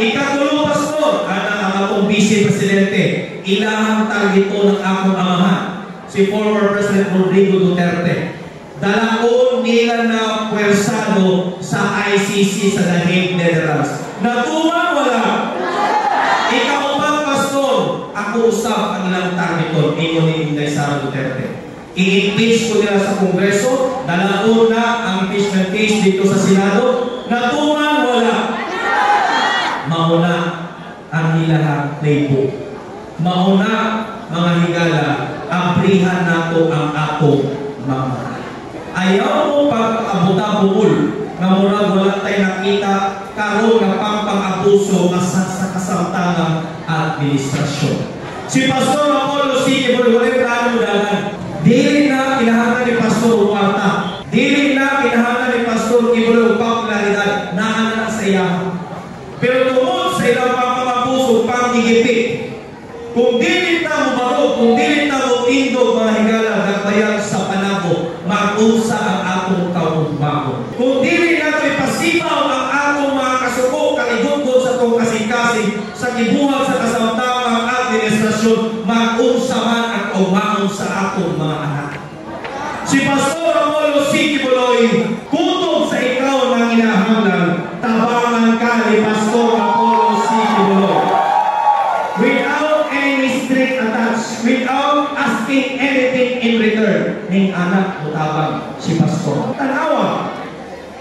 Ikatulo, pastor, ang akong vice presidente, ilang target ko ng akong amahan, si former President Rodrigo Duterte. Dalaon nila na pwersado sa ICC sa The Hague, Netherlands. Natuman wala? Ikaw pa, pastor, ako usap ang ilang target ko, inyo ni Inday Sara Duterte. I-impeach ko nila sa Kongreso, dalaon na ang impeachment case dito sa Senado. Natuman wala? Mauna ang hilahang playbook. Mauna, mga higala, abrihan nato ang ato mga. Ayaw mo pag-abuta-buol na murag wala tayo nakita karon na pang-abuso sa kasamtangang administrasyon. Si Pastor Apollo C. Wala plano dalan. Dili na kinahanglan ni Pastor Uwarta. Dili na kinahanglan ni Pastor Ibulo popularidad na ana sa iya. Pero tungod sa ilang pang-abuso, pang-igipit, kung dili na mo baro, kung dili na mo tindog mga higala, nagbayag sa panabo, mag-unsa ang atong kaugmako. Kung dili na ito ipasipaw ang atong mga kasuko, kaligod sa itong kasing-kasing, sa kibuhag sa kasamtangang administrasyon, mag-unsa man ang kaugmako sa atong mga anak. Si Pastor Apollo C. Kibuloy, kutob sa ikaw ng inahanglan, tabangan ka ni Pastor Apollo C. Kibuloy. Without any strict attach, without asking anything in return, ning anak mutabang si Pastor. Tanawa,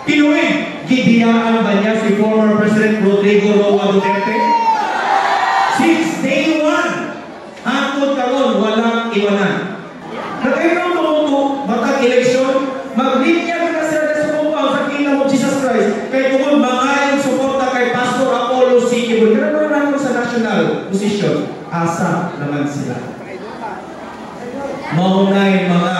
pinuwid, gidiyaan ba niya si former President Rodrigo Roa Duterte? Since day one, hangtod karon walang iwanan. Nag-ikaw tumuto, batang eleksyon, mag-linyag na sila sa compound sa Kingdom of Jesus Christ. Kaya kung mga yung suporta kay Pastor Apollo C. Kibuloy, pero naman sa national position, asa naman sila. Maunay mga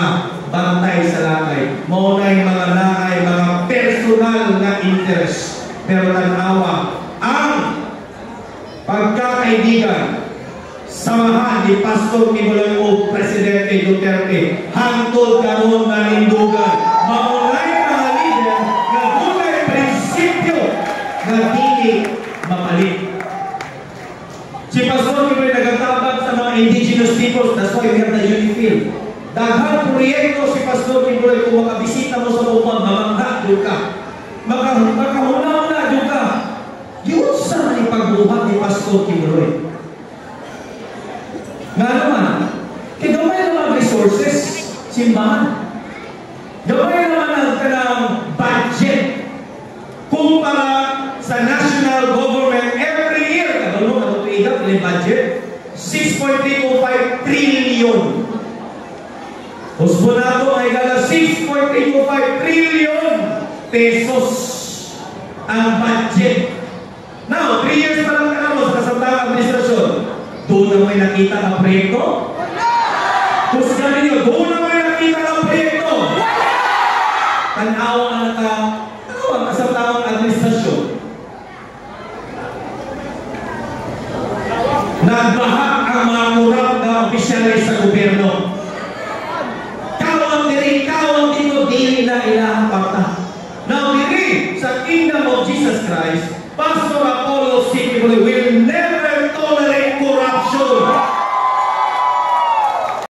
bantay sa lakay, maunay mga lakay, mga personal na interest. Pero tanawa, ang pagkakaibigan, samahan ni Pastor Kibuloy o Presidente Duterte, hangtod karon na nindugan. Maunay mga leader na dunay prinsipyo na dili mapalit. Si Pastor Kibuloy nagatabag sa mga indigenous peoples. That's why we have the UniField. Daghang proyekto si Pastor Kibuloy, kung makabisita mo sa upang mamangha doon ka, makahuna-una doon ka, yun sa ipagbuhat ni Pastor Kibuloy. Nga naman, gamay naman resources, simbahan. Gamay naman ang kanang budget. Kumpara sa national government every year, ano tuiga ang budget? 6.325 trillion. Husbo na ito ay gala 6.325 trillion pesos ang budget. Now, 3 years pa lang kanamos sa kasamtangang administrasyon. Doon na may nakita ng proyekto? Kusgan ninyo, doon na may nakita ng proyekto? Tanawa ang kasamtangang administrasyon. Nagbahak ang mga kurap na opisyalis sa gobyerno. Kawang dito, dili na ilahang pakta. Now, dili sa Kingdom of Jesus Christ, Pastor Apollo C. Kibuloy